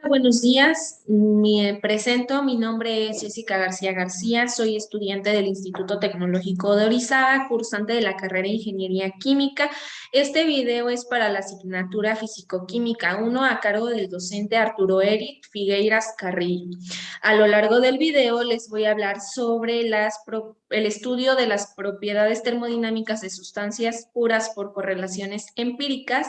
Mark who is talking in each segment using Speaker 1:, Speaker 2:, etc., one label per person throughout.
Speaker 1: Buenos días, me presento, mi nombre es Jessica García García, soy estudiante del Instituto Tecnológico de Orizaba, cursante de la carrera de Ingeniería Química. Este video es para la asignatura Físico-Química 1 a cargo del docente Arturo Eric Figueiras Carrillo. A lo largo del video les voy a hablar sobre el estudio de las propiedades termodinámicas de sustancias puras por correlaciones empíricas,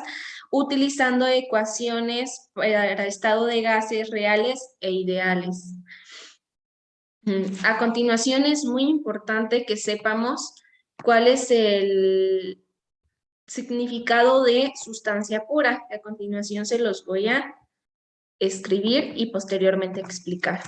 Speaker 1: utilizando ecuaciones para estado de gases reales e ideales. A continuación es muy importante que sepamos cuál es el significado de sustancia pura. A continuación se los voy a escribir y posteriormente explicar.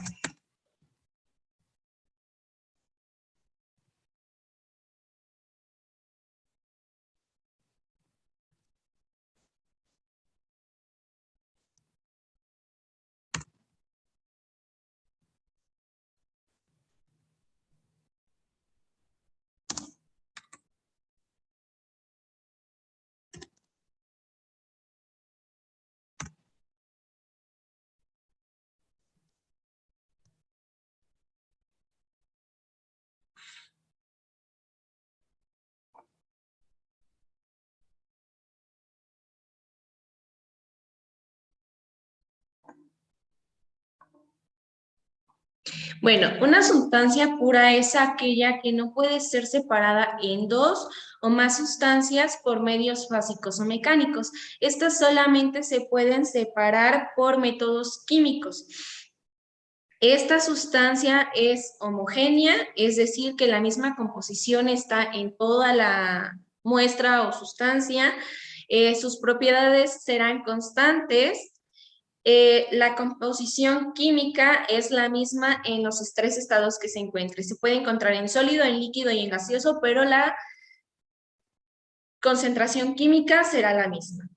Speaker 1: Bueno, una sustancia pura es aquella que no puede ser separada en dos o más sustancias por medios físicos o mecánicos. Estas solamente se pueden separar por métodos químicos. Esta sustancia es homogénea, es decir, que la misma composición está en toda la muestra o sustancia. Sus propiedades serán constantes. La composición química es la misma en los tres estados que se encuentre. Se puede encontrar en sólido, en líquido y en gaseoso, pero la concentración química será la misma.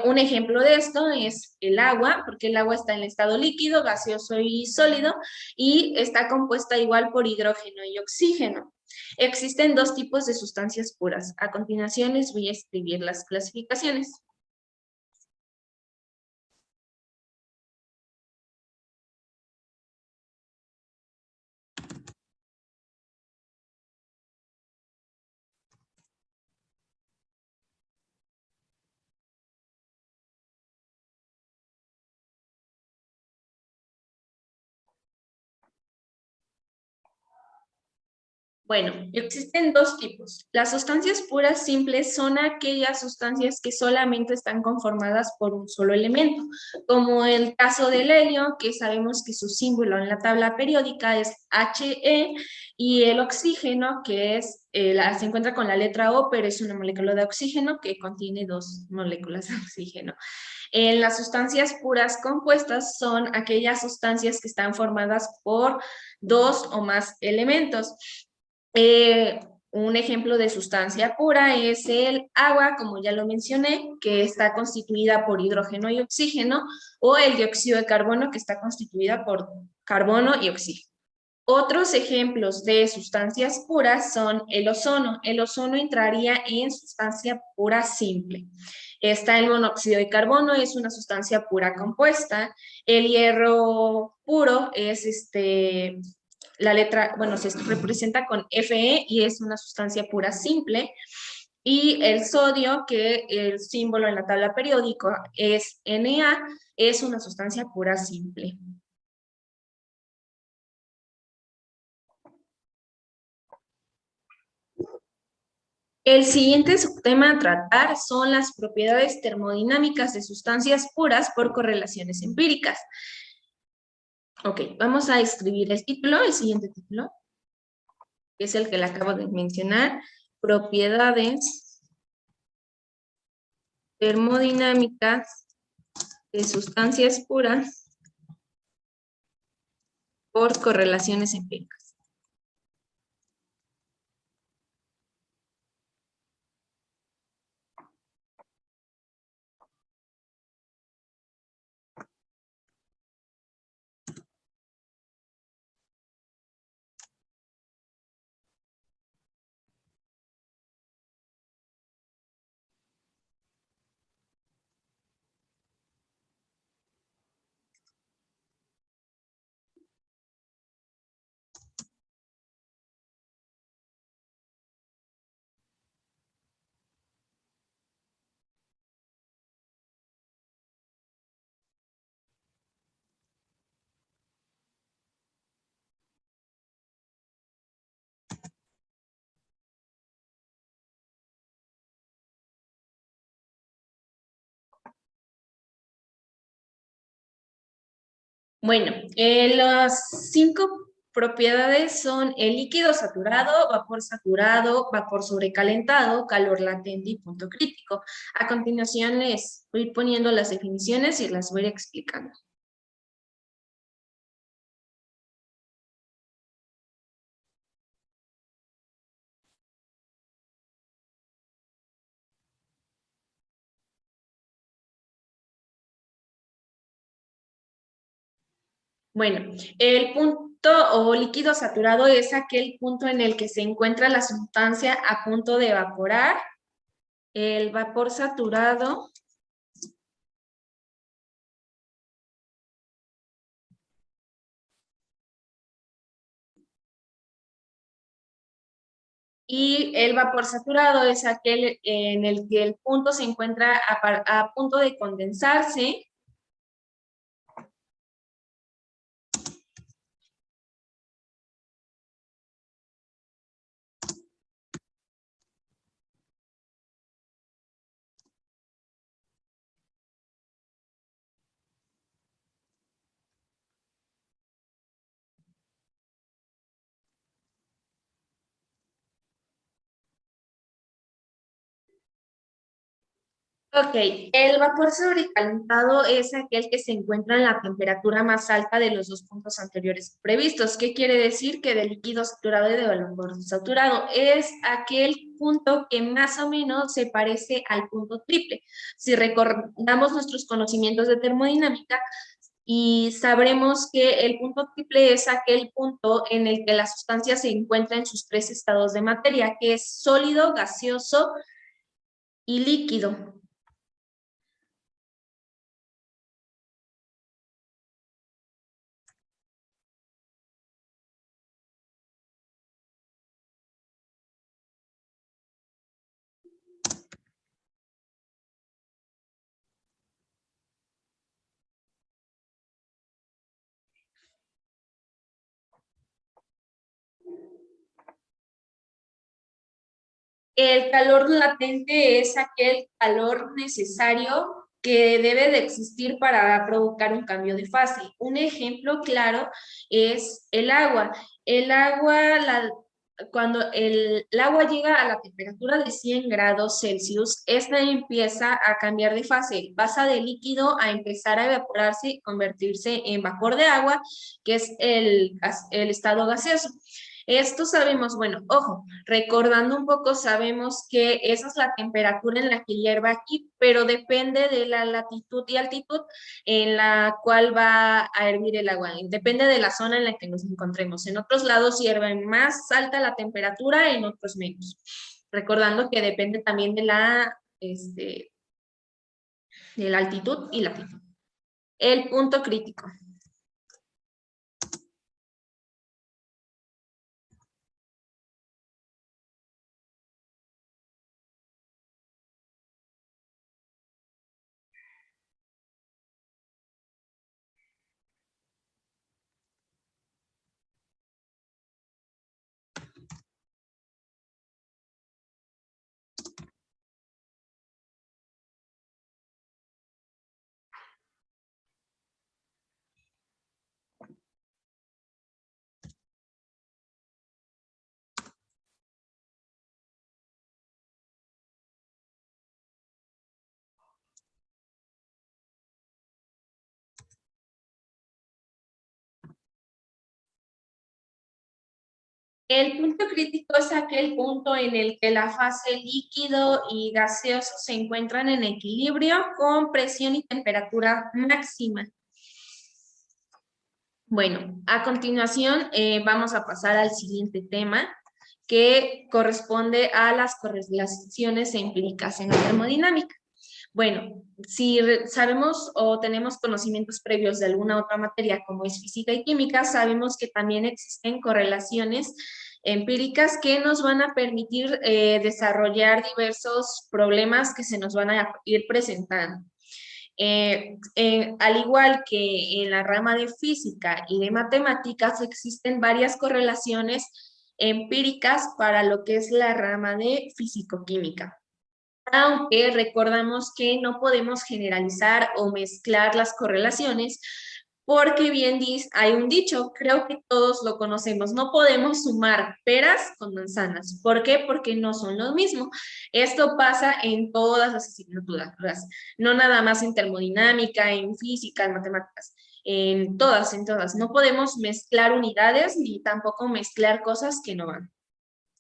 Speaker 1: Un ejemplo de esto es el agua, porque el agua está en estado líquido, gaseoso y sólido, y está compuesta igual por hidrógeno y oxígeno. Existen dos tipos de sustancias puras. A continuación les voy a escribir las clasificaciones. Bueno, existen dos tipos. Las sustancias puras simples son aquellas sustancias que solamente están conformadas por un solo elemento, como el caso del helio, que sabemos que su símbolo en la tabla periódica es He, y el oxígeno, que se encuentra con la letra O, pero es una molécula de oxígeno que contiene dos moléculas de oxígeno. Las sustancias puras compuestas son aquellas sustancias que están formadas por dos o más elementos. Un ejemplo de sustancia pura es el agua, como ya lo mencioné, que está constituida por hidrógeno y oxígeno, o el dióxido de carbono, que está constituida por carbono y oxígeno. Otros ejemplos de sustancias puras son el ozono. El ozono entraría en sustancia pura simple. Está el monóxido de carbono, es una sustancia pura compuesta. El hierro puro es la letra, bueno, se representa con Fe y es una sustancia pura simple. Y el sodio, que el símbolo en la tabla periódica es Na, es una sustancia pura simple. El siguiente subtema a tratar son las propiedades termodinámicas de sustancias puras por correlaciones empíricas. Ok, vamos a escribir el siguiente título, que es el que le acabo de mencionar, propiedades termodinámicas de sustancias puras por correlaciones empíricas. Bueno, las 5 propiedades son el líquido saturado, vapor sobrecalentado, calor latente y punto crítico. A continuación les voy poniendo las definiciones y las voy explicando. Bueno, el punto o líquido saturado es aquel punto en el que se encuentra la sustancia a punto de evaporar. El vapor saturado y el vapor saturado es aquel en el que el punto se encuentra a punto de condensarse. Ok, el vapor sobrecalentado es aquel que se encuentra en la temperatura más alta de los dos puntos anteriores previstos. ¿Qué quiere decir? Que de líquido saturado y de vapor saturado es aquel punto que más o menos se parece al punto triple. Si recordamos nuestros conocimientos de termodinámica, y sabremos que el punto triple es aquel punto en el que la sustancia se encuentra en sus 3 estados de materia, que es sólido, gaseoso y líquido. El calor latente es aquel calor necesario que debe de existir para provocar un cambio de fase. Un ejemplo claro es el agua. El agua, cuando el agua llega a la temperatura de 100 grados Celsius, esta empieza a cambiar de fase, pasa de líquido a empezar a evaporarse y convertirse en vapor de agua, que es el estado gaseoso. Esto sabemos, bueno, ojo, recordando un poco, sabemos que esa es la temperatura en la que hierve aquí, pero depende de la latitud y altitud en la cual va a hervir el agua. Depende de la zona en la que nos encontremos. En otros lados hierve más alta la temperatura, en otros menos. Recordando que depende también de la altitud y latitud. El punto crítico. El punto crítico es aquel punto en el que la fase líquido y gaseoso se encuentran en equilibrio con presión y temperatura máxima. Bueno, a continuación vamos a pasar al siguiente tema que corresponde a las correlaciones empíricas en la termodinámica. Bueno, si sabemos o tenemos conocimientos previos de alguna otra materia como es física y química, sabemos que también existen correlaciones empíricas que nos van a permitir desarrollar diversos problemas que se nos van a ir presentando. Al igual que en la rama de física y de matemáticas, existen varias correlaciones empíricas para lo que es la rama de físico-química. Aunque recordamos que no podemos generalizar o mezclar las correlaciones Porque bien hay un dicho, creo que todos lo conocemos, no podemos sumar peras con manzanas. ¿Por qué? Porque no son lo mismo. Esto pasa en todas las asignaturas, no nada más en termodinámica, en física, en matemáticas, en todas. No podemos mezclar unidades ni tampoco mezclar cosas que no van.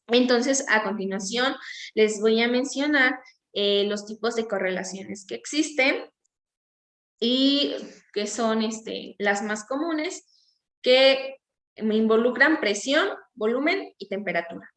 Speaker 1: Entonces, a continuación, les voy a mencionar los tipos de correlaciones que existen y que son las más comunes, que involucran presión, volumen y temperatura.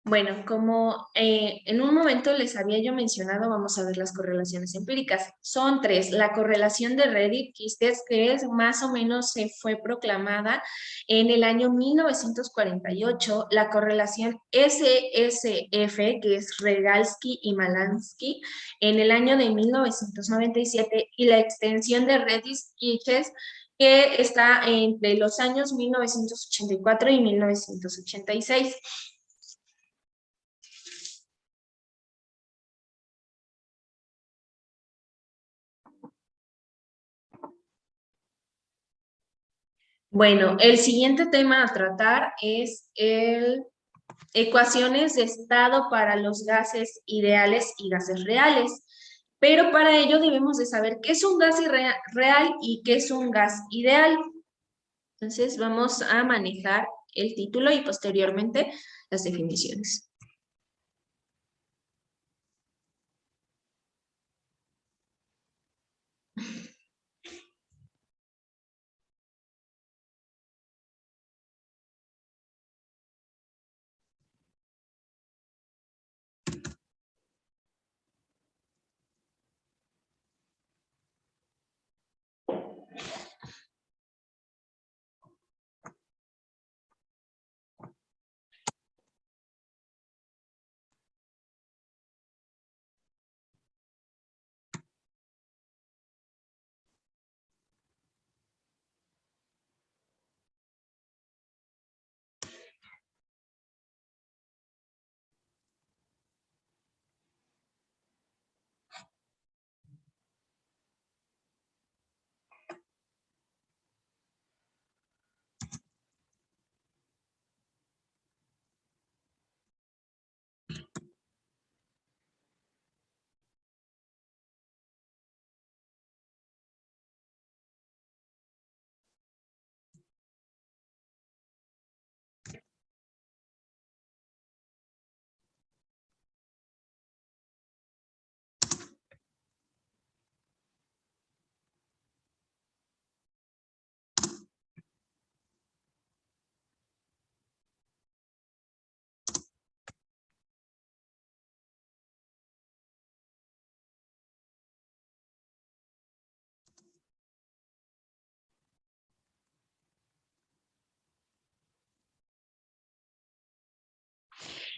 Speaker 1: Bueno, como en un momento les había yo mencionado, vamos a ver las correlaciones empíricas. Son tres. La correlación de Reddit, que es más o menos se fue proclamada en el año 1948. La correlación SSF, que es Regalsky y Malansky, en el año de 1997. Y la extensión de Reddit Iches, que está entre los años 1984 y 1986. Bueno, el siguiente tema a tratar es el ecuaciones de estado para los gases ideales y gases reales. Pero para ello debemos de saber qué es un gas real y qué es un gas ideal. Entonces vamos a manejar el título y posteriormente las definiciones.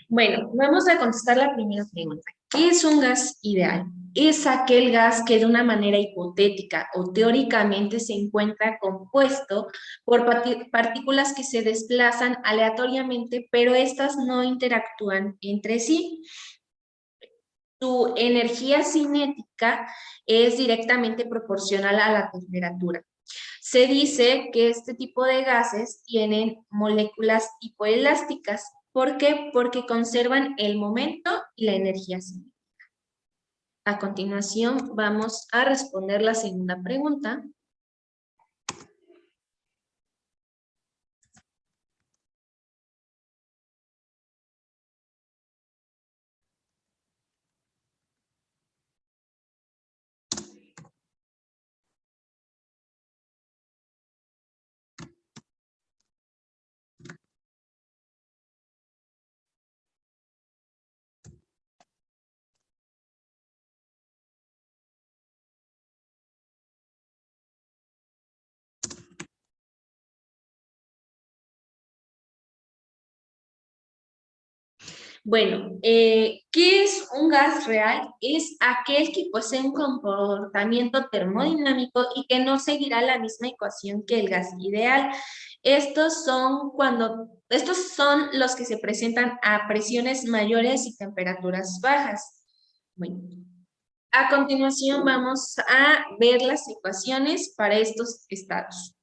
Speaker 1: Bueno, vamos a contestar la primera pregunta. ¿Qué es un gas ideal? Es aquel gas que de una manera hipotética o teóricamente se encuentra compuesto por partículas que se desplazan aleatoriamente, pero estas no interactúan entre sí. Su energía cinética es directamente proporcional a la temperatura. Se dice que este tipo de gases tienen moléculas hipoelásticas. ¿Por qué? Porque conservan el momento y la energía cinética. A continuación, vamos a responder la segunda pregunta. Bueno, ¿qué es un gas real? Es aquel que posee un comportamiento termodinámico y que no seguirá la misma ecuación que el gas ideal. Estos son los que se presentan a presiones mayores y temperaturas bajas. Bueno, a continuación vamos a ver las ecuaciones para estos estados.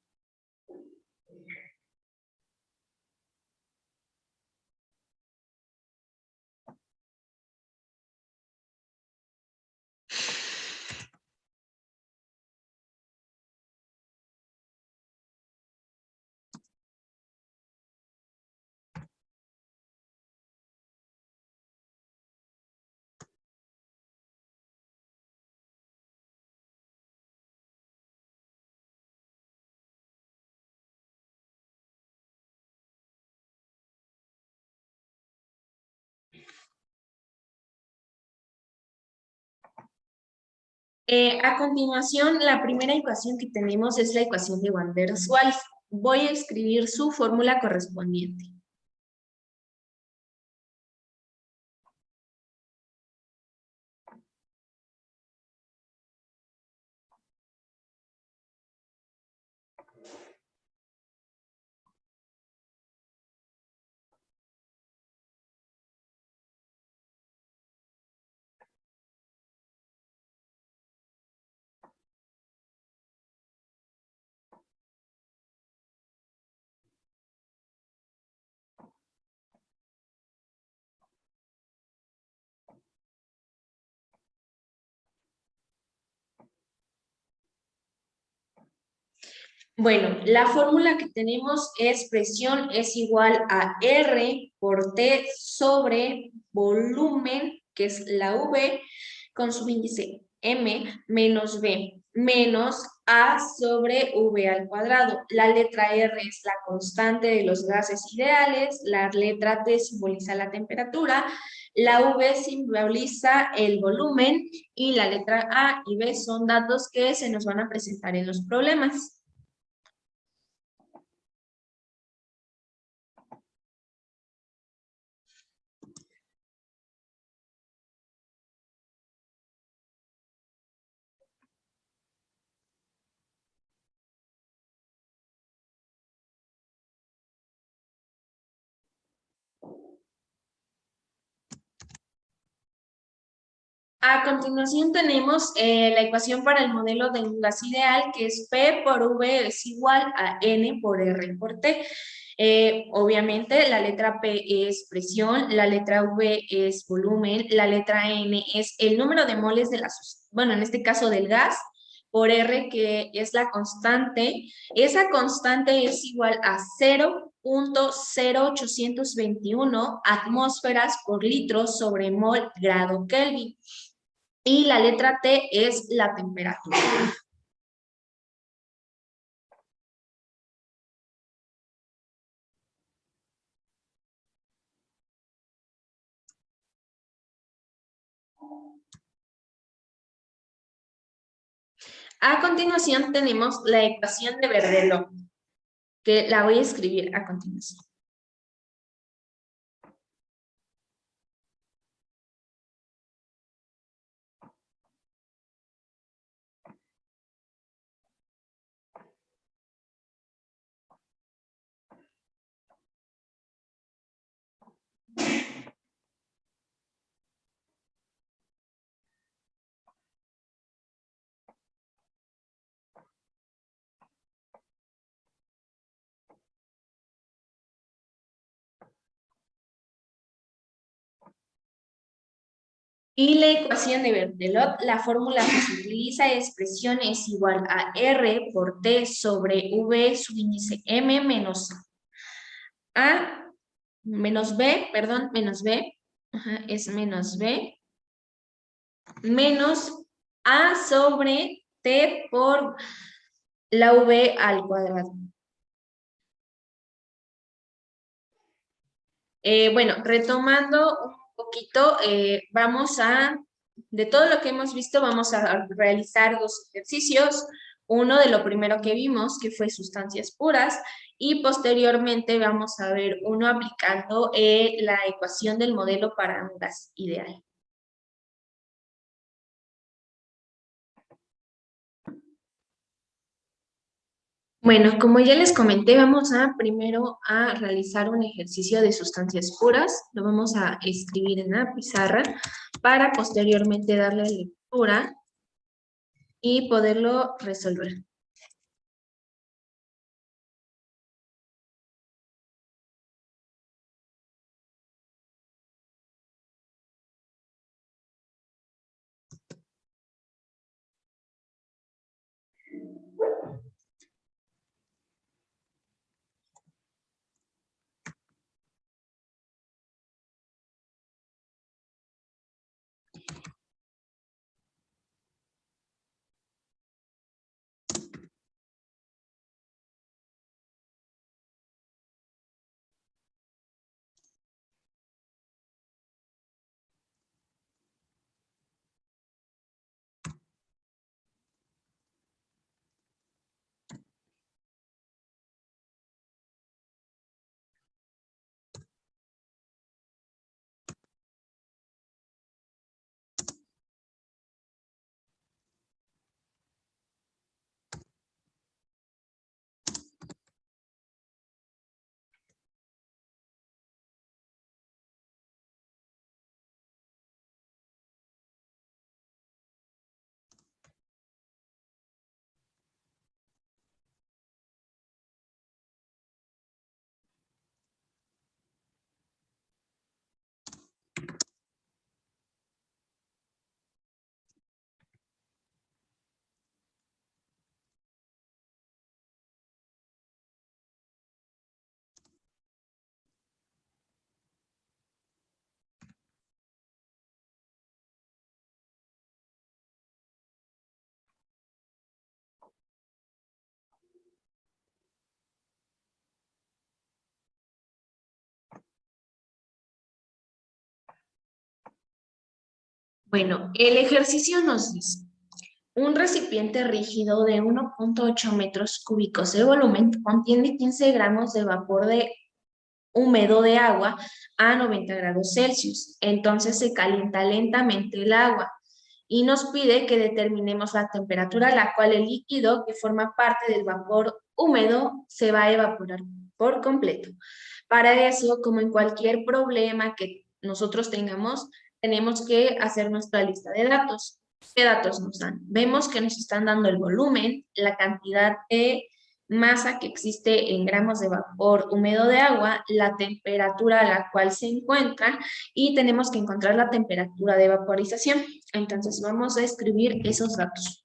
Speaker 1: A continuación, la primera ecuación que tenemos es la ecuación de Van der Waals. Voy a escribir su fórmula correspondiente. Bueno, la fórmula que tenemos es presión es igual a R por T sobre volumen, que es la V, con su índice M, menos B, menos A sobre V al cuadrado. La letra R es la constante de los gases ideales, la letra T simboliza la temperatura, la V simboliza el volumen y la letra A y B son datos que se nos van a presentar en los problemas. A continuación tenemos la ecuación para el modelo de un gas ideal, que es P por V es igual a N por R por T. Obviamente la letra P es presión, la letra V es volumen, la letra N es el número de moles de la sustancia, bueno, en este caso del gas, por R que es la constante. Esa constante es igual a 0.0821 atmósferas por litro sobre mol grado Kelvin. Y la letra T es la temperatura. A continuación tenemos la ecuación de Berdelot, que la voy a escribir a continuación. Y la ecuación de Berthelot, la fórmula que se utiliza es presión es igual a R por T sobre V subíndice M menos A menos B, perdón, menos B, ajá, es menos B, menos A sobre T por la V al cuadrado. Bueno, retomando un poquito, de todo lo que hemos visto, vamos a realizar dos ejercicios. Uno de lo primero que vimos, que fue sustancias puras, y posteriormente vamos a ver uno aplicando la ecuación del modelo para un gas ideal. Bueno, como ya les comenté, vamos a primero a realizar un ejercicio de sustancias puras. Lo vamos a escribir en la pizarra para posteriormente darle lectura y poderlo resolver. Bueno, el ejercicio nos dice, un recipiente rígido de 1,8 metros cúbicos de volumen contiene 15 gramos de vapor de húmedo de agua a 90 grados Celsius. Entonces se calienta lentamente el agua y nos pide que determinemos la temperatura a la cual el líquido que forma parte del vapor húmedo se va a evaporar por completo. Para eso, como en cualquier problema que nosotros tengamos, tenemos que hacer nuestra lista de datos. ¿Qué datos nos dan? Vemos que nos están dando el volumen, la cantidad de masa que existe en gramos de vapor húmedo de agua, la temperatura a la cual se encuentra y tenemos que encontrar la temperatura de vaporización. Entonces vamos a escribir esos datos.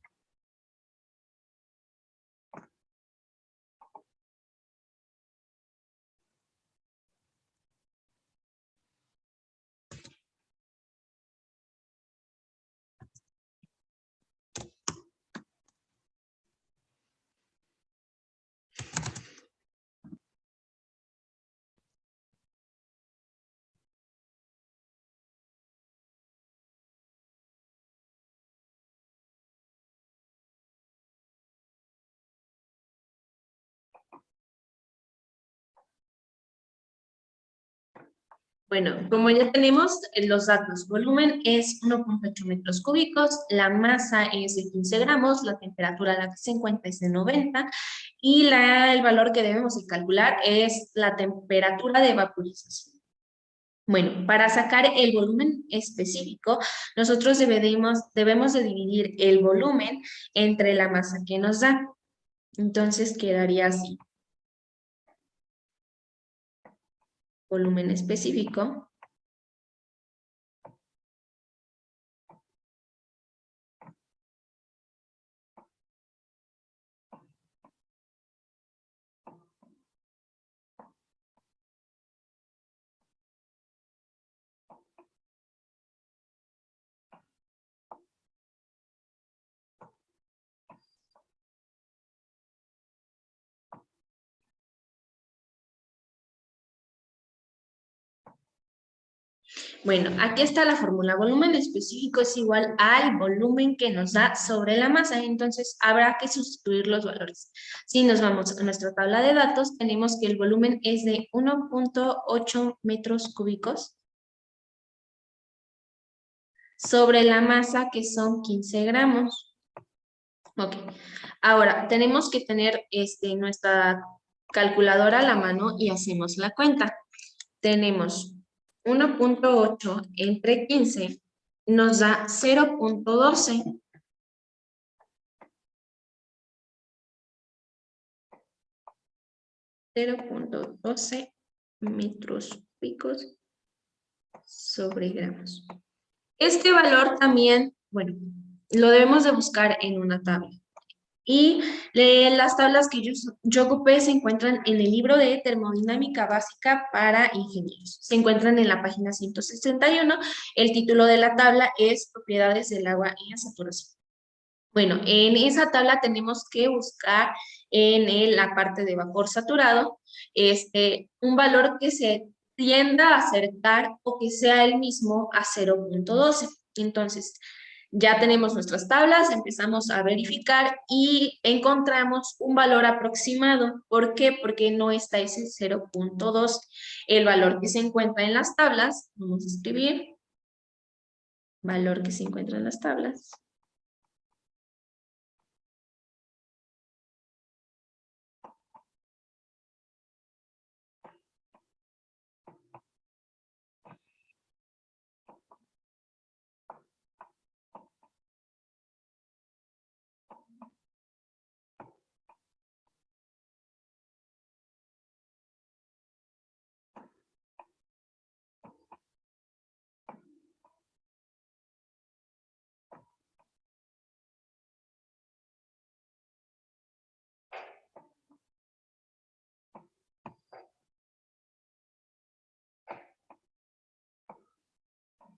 Speaker 1: Bueno, como ya tenemos los datos, volumen es 1,8 metros cúbicos, la masa es de 15 gramos, la temperatura a la que se encuentra es de 90 y el valor que debemos de calcular es la temperatura de vaporización. Bueno, para sacar el volumen específico, nosotros debemos de dividir el volumen entre la masa que nos da. Entonces quedaría así. Volumen específico Bueno, aquí está la fórmula. Volumen específico es igual al volumen que nos da sobre la masa. Entonces, habrá que sustituir los valores. Si nos vamos a nuestra tabla de datos, tenemos que el volumen es de 1.8 metros cúbicos sobre la masa, que son 15 gramos. Ok. Ahora, tenemos que tener nuestra calculadora a la mano y hacemos la cuenta. Tenemos 1.8 entre 15 nos da 0.12. 0.12 metros cúbicos sobre gramos. Este valor también, bueno, lo debemos de buscar en una tabla. Y las tablas que yo ocupé se encuentran en el libro de termodinámica básica para ingenieros. Se encuentran en la página 161. El título de la tabla es Propiedades del agua y la saturación. Bueno, en esa tabla tenemos que buscar en la parte de vapor saturado un valor que se tienda a acercar o que sea el mismo a 0.12. Entonces, ya tenemos nuestras tablas, empezamos a verificar y encontramos un valor aproximado. ¿Por qué? Porque no está ese 0.2. El valor que se encuentra en las tablas, vamos a escribir, valor que se encuentra en las tablas.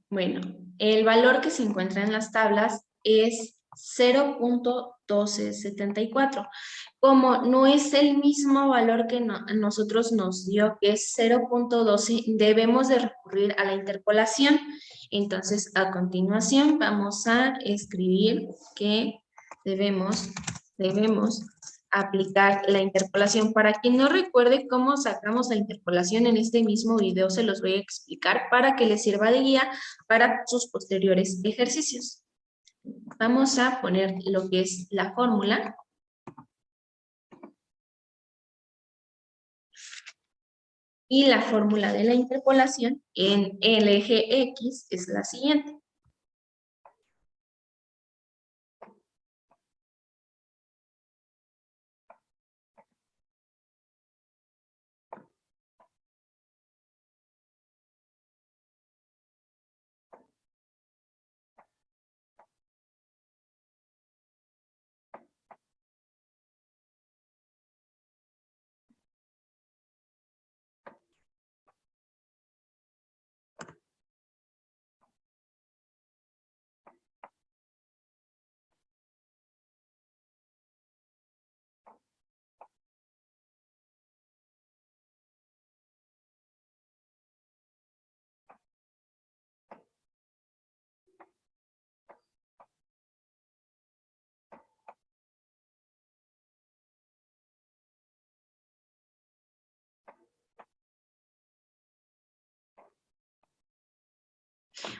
Speaker 1: Bueno, el valor que se encuentra en las tablas es 0.1274. Como no es el mismo valor que a nosotros nos dio, que es 0.12, debemos de recurrir a la interpolación. Entonces, a continuación vamos a escribir que debemos aplicar la interpolación. Para quien no recuerde cómo sacamos la interpolación, en este mismo video se los voy a explicar para que les sirva de guía para sus posteriores ejercicios. Vamos a poner lo que es la fórmula. Y la fórmula de la interpolación en el eje X es la siguiente.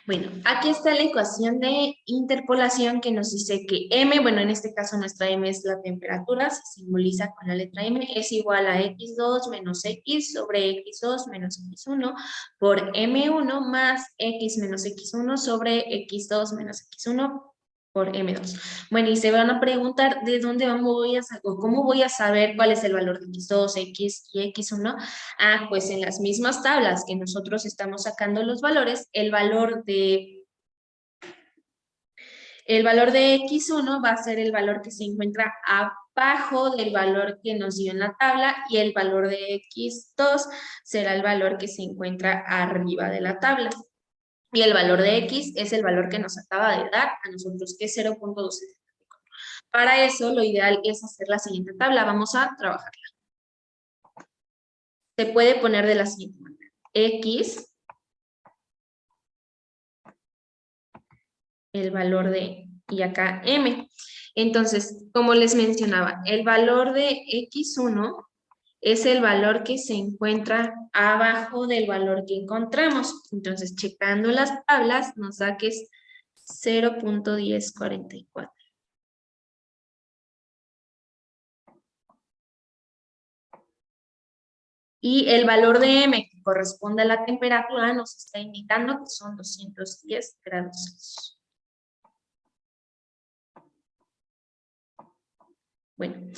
Speaker 1: Bueno, aquí está la ecuación de interpolación que nos dice que M, bueno, en este caso nuestra M es la temperatura, se simboliza con la letra M, es igual a X2 menos X sobre X2 menos X1 por M1 más X menos X1 sobre X2 menos X1 por M2. Bueno, y se van a preguntar de dónde voy a o cómo voy a saber cuál es el valor de X2, X y X1. Ah, pues en las mismas tablas que nosotros estamos sacando los valores, el valor de X1 va a ser el valor que se encuentra abajo del valor que nos dio en la tabla y el valor de X2 será el valor que se encuentra arriba de la tabla. Y el valor de X es el valor que nos acaba de dar a nosotros, que es 0.12. Para eso, lo ideal es hacer la siguiente tabla. Vamos a trabajarla. Se puede poner de la siguiente manera. X el valor de, y acá M. Entonces, como les mencionaba, el valor de X1 es el valor que se encuentra abajo del valor que encontramos. Entonces, checando las tablas, nos da que es 0.1044. Y el valor de M, que corresponde a la temperatura, nos está indicando que son 210 grados Celsius. Bueno,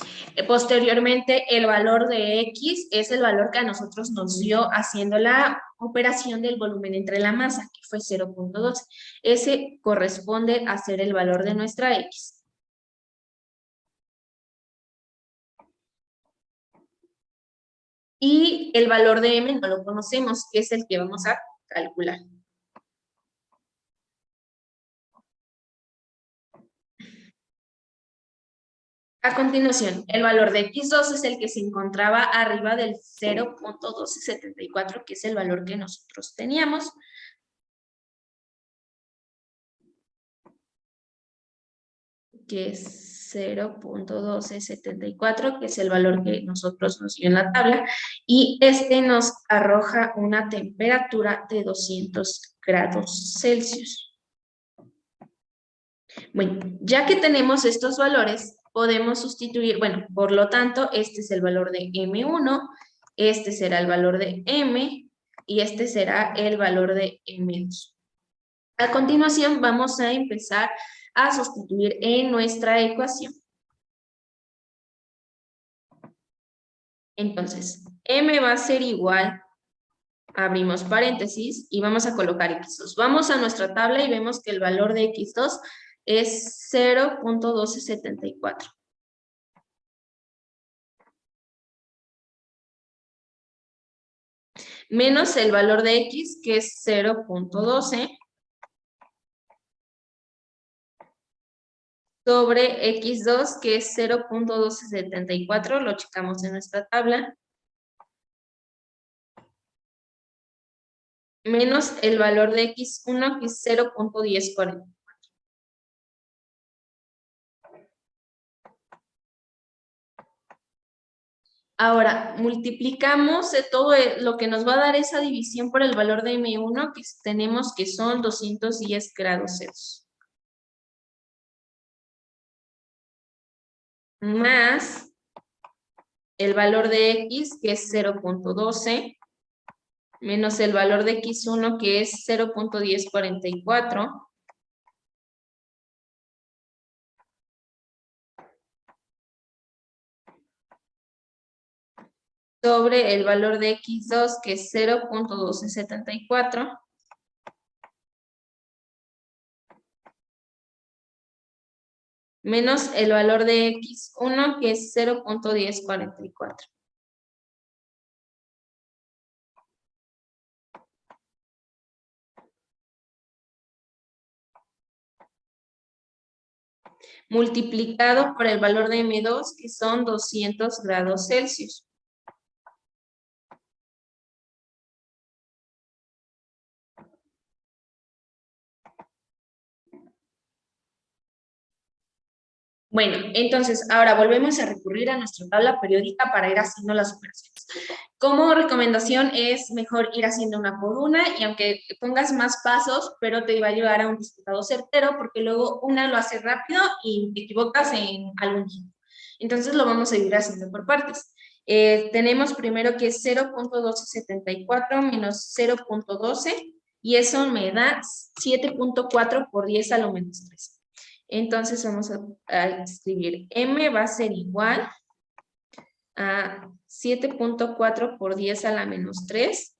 Speaker 1: posteriormente el valor de X es el valor que a nosotros nos dio haciendo la operación del volumen entre la masa, que fue 0.12. Ese corresponde a ser el valor de nuestra X. Y el valor de M no lo conocemos, que es el que vamos a calcular. A continuación, el valor de X2 es el que se encontraba arriba del 0.1274, que es el valor que nosotros teníamos. Que es 0.1274, que es el valor que nosotros nos dio en la tabla, y este nos arroja una temperatura de 200 grados Celsius. Bueno, ya que tenemos estos valores, podemos sustituir, bueno, por lo tanto, este es el valor de M1, este será el valor de M, y este será el valor de M2. A continuación, vamos a empezar a sustituir en nuestra ecuación. Entonces, M va a ser igual, abrimos paréntesis y vamos a colocar X2. Vamos a nuestra tabla y vemos que el valor de X2 es 0.1274. Menos el valor de X, que es 0.12, sobre X2, que es 0.1274, lo checamos en nuestra tabla, menos el valor de X1, que es 0.1040. Ahora, multiplicamos todo lo que nos va a dar esa división por el valor de M1, que tenemos que son 210 grados Celsius. Más el valor de X, que es 0.12, menos el valor de X1, que es 0.1044, sobre el valor de X2, que es 0.1274, menos el valor de X1, que es 0.1044. Multiplicado por el valor de M2, que son 200 grados Celsius. Bueno, entonces ahora volvemos a recurrir a nuestra tabla periódica para ir haciendo las operaciones. Como recomendación es mejor ir haciendo una por una y aunque pongas más pasos, pero te va a ayudar a un resultado certero porque luego una lo hace rápido y te equivocas en algún tiempo. Entonces lo vamos a ir haciendo por partes. Tenemos primero que es 0.1274 menos 0.12 y eso me da 7.4 por 10 a lo menos 3. Entonces vamos a escribir M va a ser igual a 7.4 por 10 a la menos 3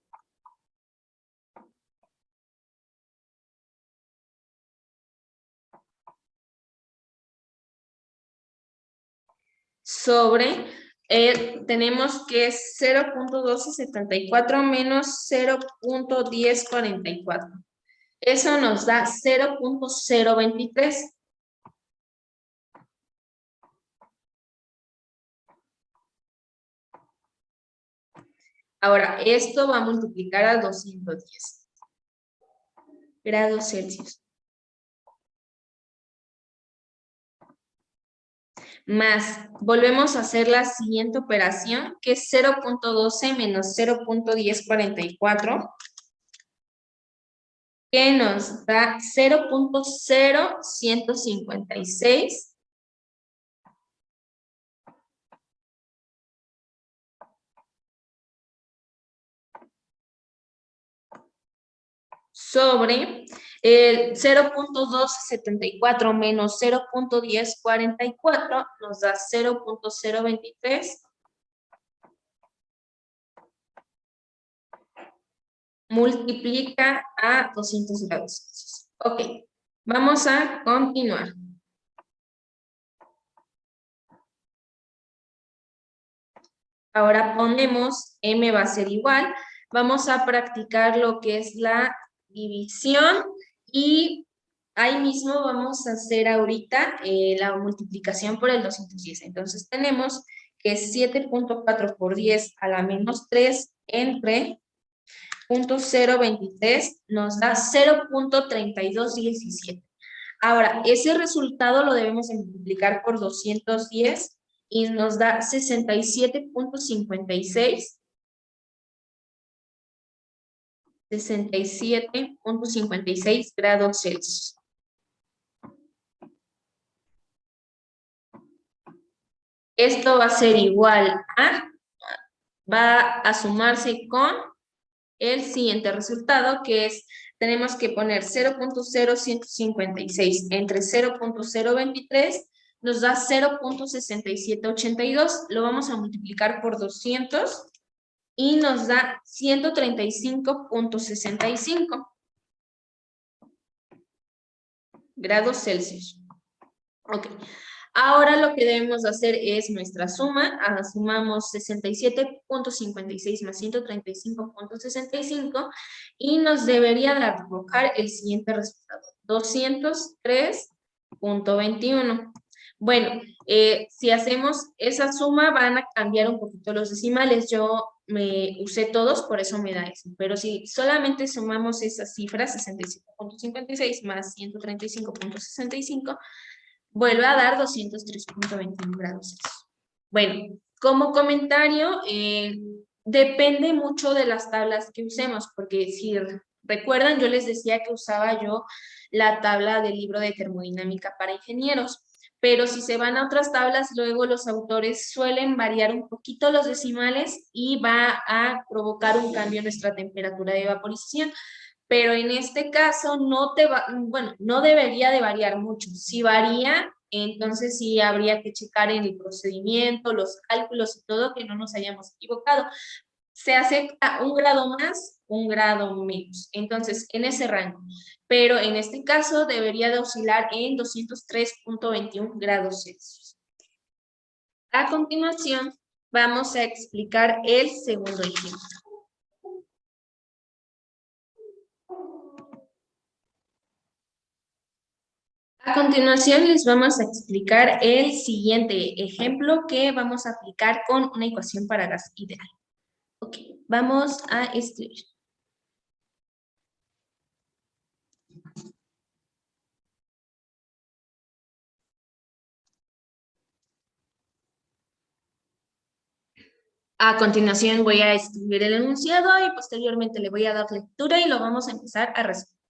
Speaker 1: sobre, tenemos que es 0.1274 menos 0.1044. Eso nos da 0.023. Ahora, esto va a multiplicar a 210 grados Celsius. Más, volvemos a hacer la siguiente operación, que es 0.12 menos 0.1044, que nos da 0.0156 sobre el 0.274 menos 0.1044 nos da 0.023 multiplica a 200 grados Celsius. Ok, vamos a continuar. Ahora ponemos m va a ser igual. Vamos a practicar lo que es la división y ahí mismo vamos a hacer ahorita la multiplicación por el 210. Entonces tenemos que 7.4 por 10 a la menos 3 entre 0.023 nos da 0.3217. Ahora, ese resultado lo debemos multiplicar por 210 y nos da 67.56 grados Celsius. Esto va a ser igual va a sumarse con el siguiente resultado, que es, tenemos que poner 0.0156 entre 0.023, nos da 0.6782, lo vamos a multiplicar por 200 y nos da 135.65 grados Celsius. Ok. Ahora lo que debemos hacer es nuestra suma. Sumamos 67.56 más 135.65 y nos debería de arrojar el siguiente resultado. 203.21. Bueno, si hacemos esa suma van a cambiar un poquito los decimales. Yo me usé todos, por eso me da eso. Pero si solamente sumamos esas cifras, 67.56 más 135.65, vuelve a dar 203.21 grados Celsius. Bueno, como comentario, depende mucho de las tablas que usemos, porque si recuerdan, yo les decía que usaba yo la tabla del libro de termodinámica para ingenieros, pero si se van a otras tablas, luego los autores suelen variar un poquito los decimales y va a provocar un cambio en nuestra temperatura de vaporización. Pero en este caso no debería de variar mucho. Si varía, entonces sí habría que checar en el procedimiento, los cálculos y todo, que no nos hayamos equivocado. Se acepta un grado más, un grado menos. Entonces, en ese rango. Pero en este caso debería de oscilar en 203.21 grados Celsius. A continuación, vamos a explicar el segundo ejemplo. A continuación les vamos a explicar el siguiente ejemplo que vamos a aplicar con una ecuación para gas ideal. Ok, vamos a escribir. A continuación voy a escribir el enunciado y posteriormente le voy a dar lectura y lo vamos a empezar a resolver.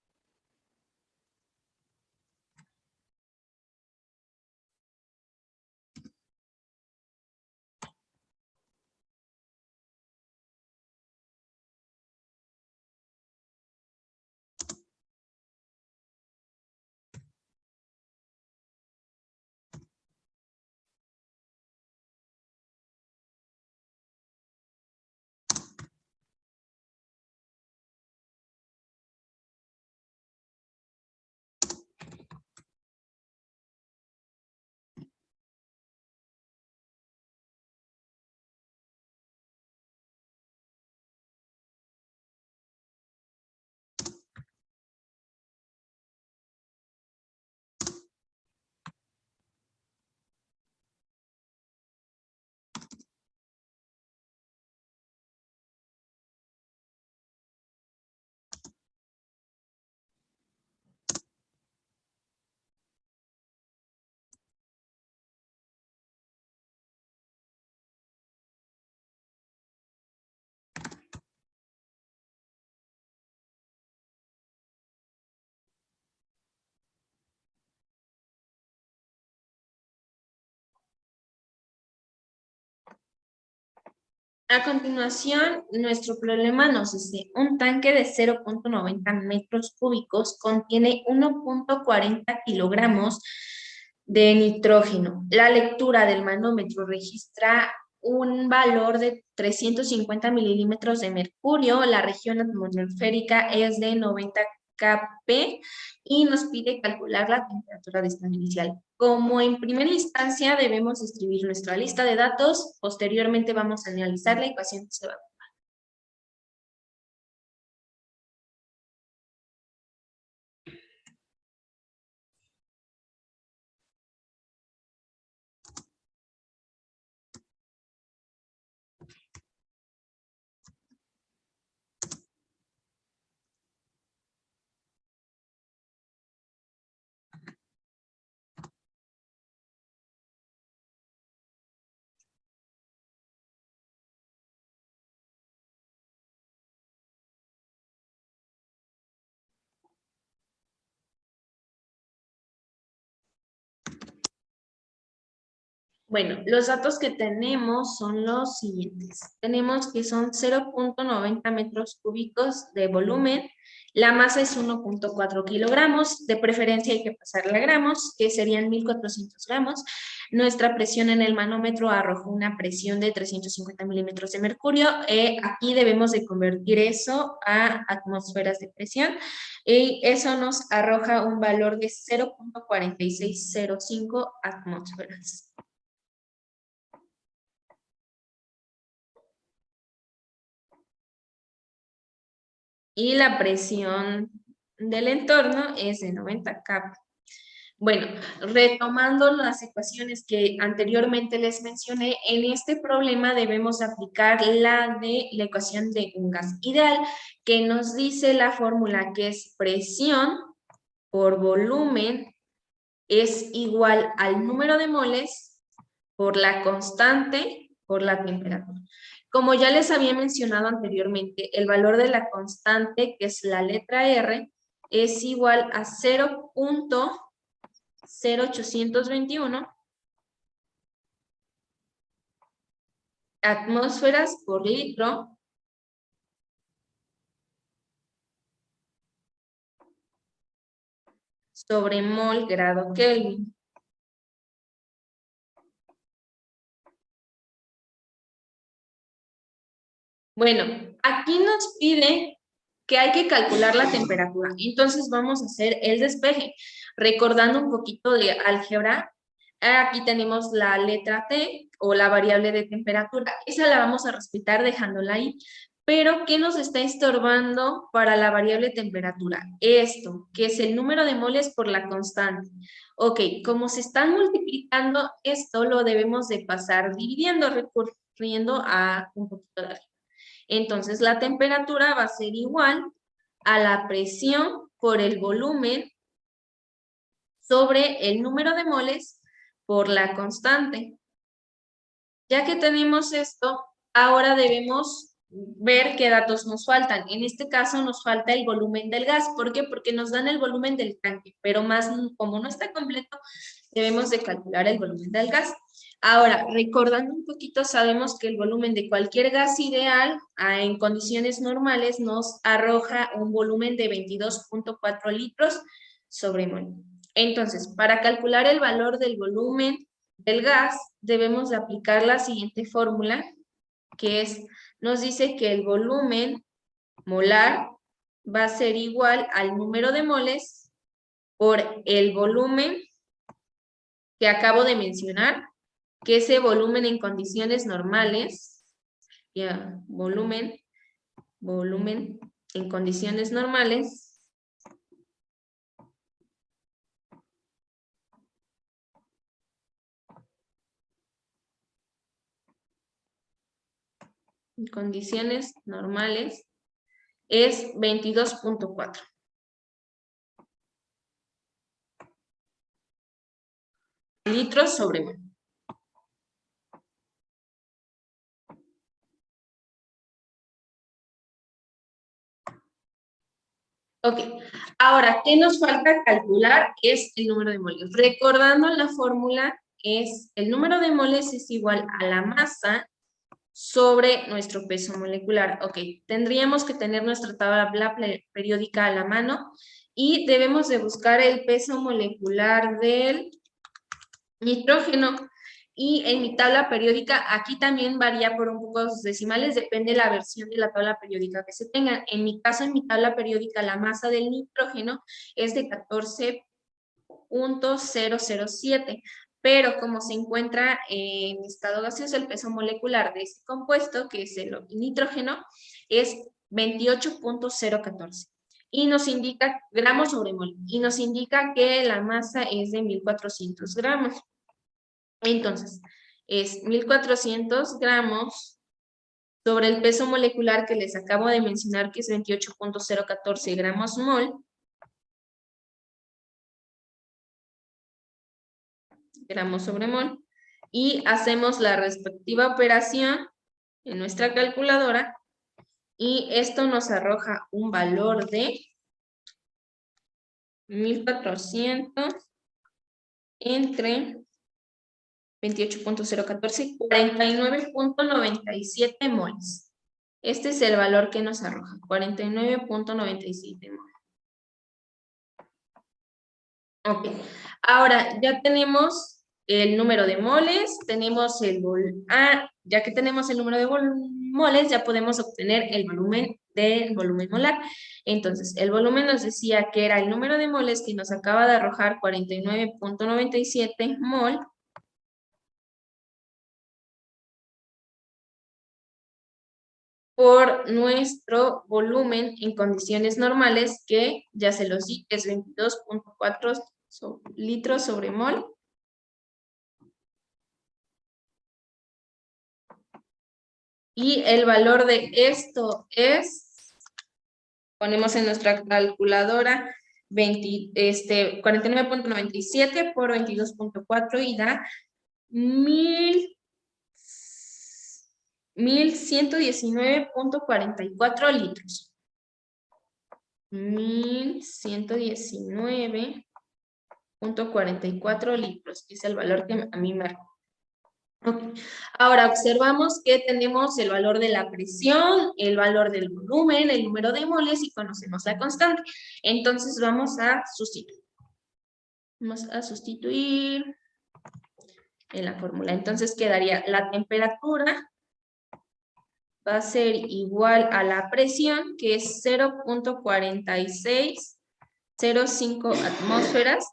Speaker 1: A continuación, nuestro problema nos dice, un tanque de 0.90 metros cúbicos contiene 1.40 kilogramos de nitrógeno. La lectura del manómetro registra un valor de 350 milímetros de mercurio. La región atmosférica es de 90 kP y nos pide calcular la temperatura de estado inicial. Como en primera instancia debemos escribir nuestra lista de datos, posteriormente vamos a analizar la ecuación que se va a dar. Bueno, los datos que tenemos son los siguientes. Tenemos que son 0.90 metros cúbicos de volumen, la masa es 1.4 kilogramos, de preferencia hay que pasarla a gramos, que serían 1.400 gramos. Nuestra presión en el manómetro arrojó una presión de 350 milímetros de mercurio. Aquí debemos de convertir eso a atmósferas de presión. Y eso nos arroja un valor de 0.4605 atmósferas. Y la presión del entorno es de 90 kPa. Bueno, retomando las ecuaciones que anteriormente les mencioné, en este problema debemos aplicar la de la ecuación de un gas ideal, que nos dice la fórmula que es presión por volumen es igual al número de moles por la constante por la temperatura. Como ya les había mencionado anteriormente, el valor de la constante, que es la letra R, es igual a 0.0821 atmósferas por litro sobre mol grado Kelvin. Bueno, aquí nos pide que hay que calcular la temperatura. Entonces vamos a hacer el despeje. Recordando un poquito de álgebra, aquí tenemos la letra T o la variable de temperatura. Esa la vamos a respetar dejándola ahí. Pero, ¿qué nos está estorbando para la variable temperatura? Esto, que es el número de moles por la constante. Ok, como se están multiplicando, esto lo debemos de pasar dividiendo, recurriendo a un poquito de álgebra. Entonces, la temperatura va a ser igual a la presión por el volumen sobre el número de moles por la constante. Ya que tenemos esto, ahora debemos ver qué datos nos faltan. En este caso nos falta el volumen del gas. ¿Por qué? Porque nos dan el volumen del tanque, pero más como no está completo, debemos de calcular el volumen del gas. Ahora, recordando un poquito, sabemos que el volumen de cualquier gas ideal en condiciones normales nos arroja un volumen de 22.4 litros sobre mol. Entonces, para calcular el valor del volumen del gas, debemos de aplicar la siguiente fórmula, que es, nos dice que el volumen molar va a ser igual al número de moles por el volumen que acabo de mencionar, que ese volumen en condiciones normales, volumen en condiciones normales, es 22.4. litros sobre mol. Ok, ahora, ¿qué nos falta calcular? Es el número de moles. Recordando la fórmula, es el número de moles es igual a la masa sobre nuestro peso molecular. Ok, tendríamos que tener nuestra tabla periódica a la mano y debemos de buscar el peso molecular del nitrógeno. Y en mi tabla periódica, aquí también varía por un poco los decimales, depende de la versión de la tabla periódica que se tenga. En mi caso, en mi tabla periódica, la masa del nitrógeno es de 14.007, pero como se encuentra en estado gaseoso, el peso molecular de este compuesto, que es el nitrógeno, es 28.014. Y nos indica gramos sobre mol, y nos indica que la masa es de 1400 gramos. Entonces, es 1400 gramos sobre el peso molecular que les acabo de mencionar, que es 28.014 gramos mol, gramos sobre mol, y hacemos la respectiva operación en nuestra calculadora, y esto nos arroja un valor de 1400 entre 28.014 y 49.97 moles. Este es el valor que nos arroja, 49.97 moles. Ok, ahora ya tenemos el número de moles, tenemos el ya que tenemos el número de moles, ya podemos obtener el volumen del volumen molar. Entonces, el volumen nos decía que era el número de moles que nos acaba de arrojar 49.97 mol por nuestro volumen en condiciones normales, que ya se los di, es 22.4 litros sobre mol. Y el valor de esto es, ponemos en nuestra calculadora, 49.97 por 22.4 y da 1119.44 litros. 1119.44 litros, que es el valor que a mí me arroja. Okay. Ahora observamos que tenemos el valor de la presión, el valor del volumen, el número de moles y conocemos la constante. Entonces vamos a sustituir. Vamos a sustituir en la fórmula. Entonces quedaría la temperatura va a ser igual a la presión, que es 0.4605 atmósferas,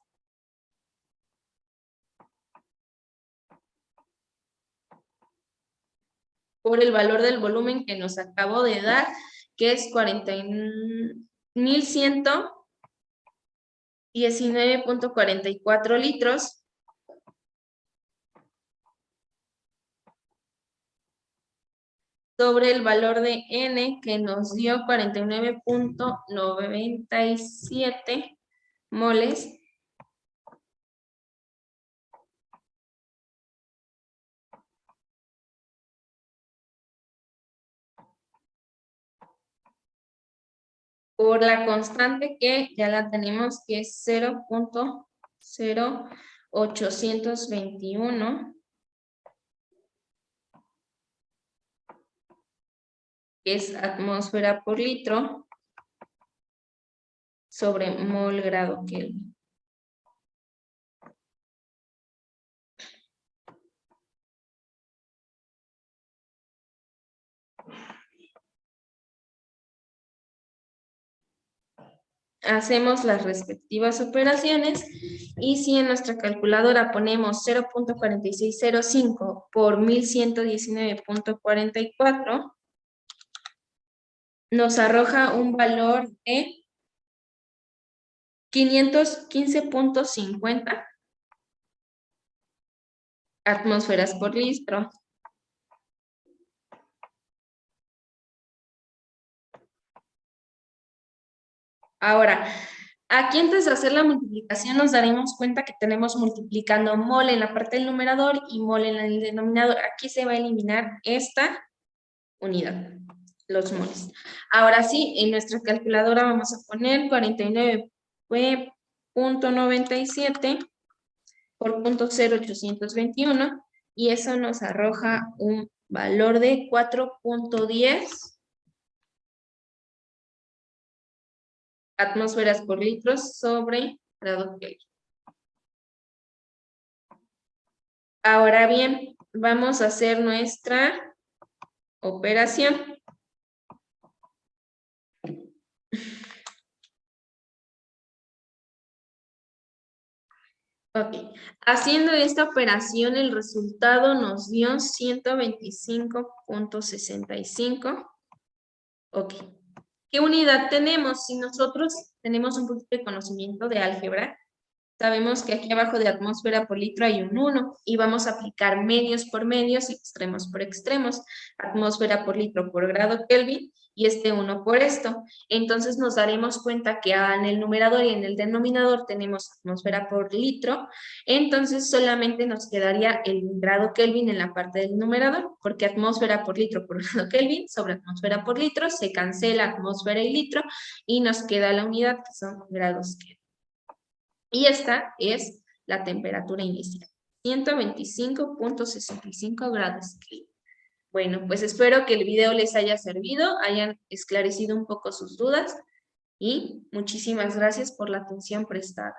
Speaker 1: por el valor del volumen que nos acabo de dar, que es 40.119.44 litros, sobre el valor de N, que nos dio 49.97 moles, por la constante que ya la tenemos, que es 0.0821, que es atmósfera por litro, sobre mol grado Kelvin. Hacemos las respectivas operaciones y si en nuestra calculadora ponemos 0.4605 por 1119.44, nos arroja un valor de 515.50 atmósferas por litro. Ahora, aquí antes de hacer la multiplicación nos daremos cuenta que tenemos multiplicando mol en la parte del numerador y mol en el denominador. Aquí se va a eliminar esta unidad, los moles. Ahora sí, en nuestra calculadora vamos a poner 49.97 por 0.0821 y eso nos arroja un valor de 4.10 atmósferas por litro sobre grado Kelvin. Ahora bien, vamos a hacer nuestra operación. Ok, haciendo esta operación el resultado nos dio 125.65. Ok, ¿qué unidad tenemos? Si nosotros tenemos un poquito de conocimiento de álgebra, sabemos que aquí abajo de atmósfera por litro hay un 1 y vamos a aplicar medios por medios y extremos por extremos. Atmósfera por litro por grado Kelvin y este 1 por esto. Entonces nos daremos cuenta que en el numerador y en el denominador tenemos atmósfera por litro. Entonces solamente nos quedaría el grado Kelvin en la parte del numerador, porque atmósfera por litro por grado Kelvin sobre atmósfera por litro se cancela atmósfera y litro y nos queda la unidad que son grados Kelvin. Y esta es la temperatura inicial, 125.65 grados Kelvin. Bueno, pues espero que el video les haya servido, hayan esclarecido un poco sus dudas y muchísimas gracias por la atención prestada.